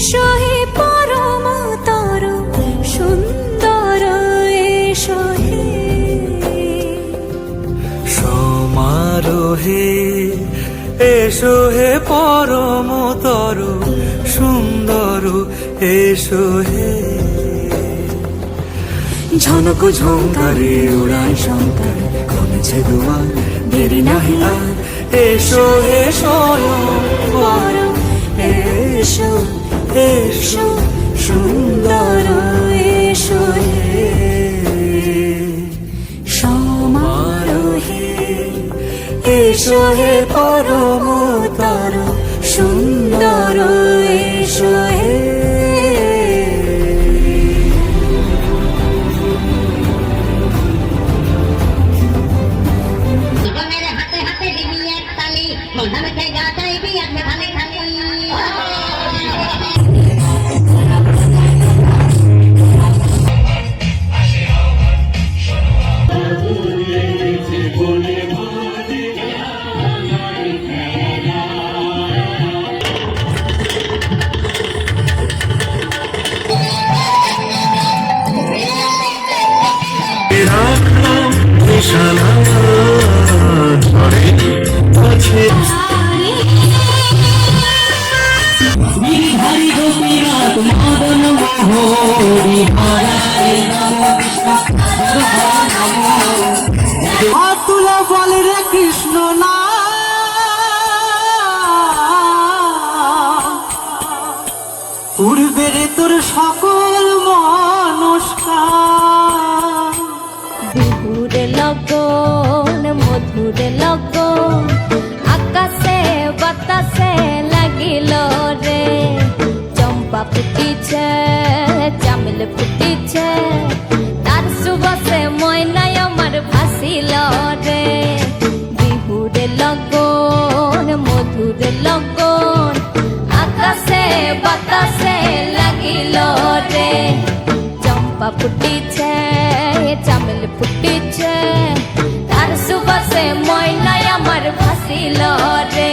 এসো হে পরম তর সুন্দর এসো হে সমারোহে এসো হে পরম তর সুন্দর এসো হে ঝনক ঝঙ্কারে উড়ায় শঙ্কর কমেছে দুয়ার দেরি নাহি আর এসো হে স্বয়ং পরম এসো এসো সুন্দর এসো হে সমারোহে এসো হে পরম তর সুন্দর এসো হে জীবনের হাতে হাতে দিবি এক তালি মন্দামে গা চাইবি এক ধানে খালি তুলে বল রে কৃষ্ণ না উড়বে রে তোর সকল মনস্কার বিহুরে লগন মধুরে লগন আকাশে বাতাসে লাগিল রে চম্পা ফুটিছে চামেল ফুটিছে তার সুবাসে ময়নায় আমার ভাসিল রে বিহুরে লগন মধুরে লগন আকাশে বাতাসে লাগিল রে চম্পা ফুটিছে চামেল ফুটিছে তার সুবাসে ময়নায় আমার ভাসিল রে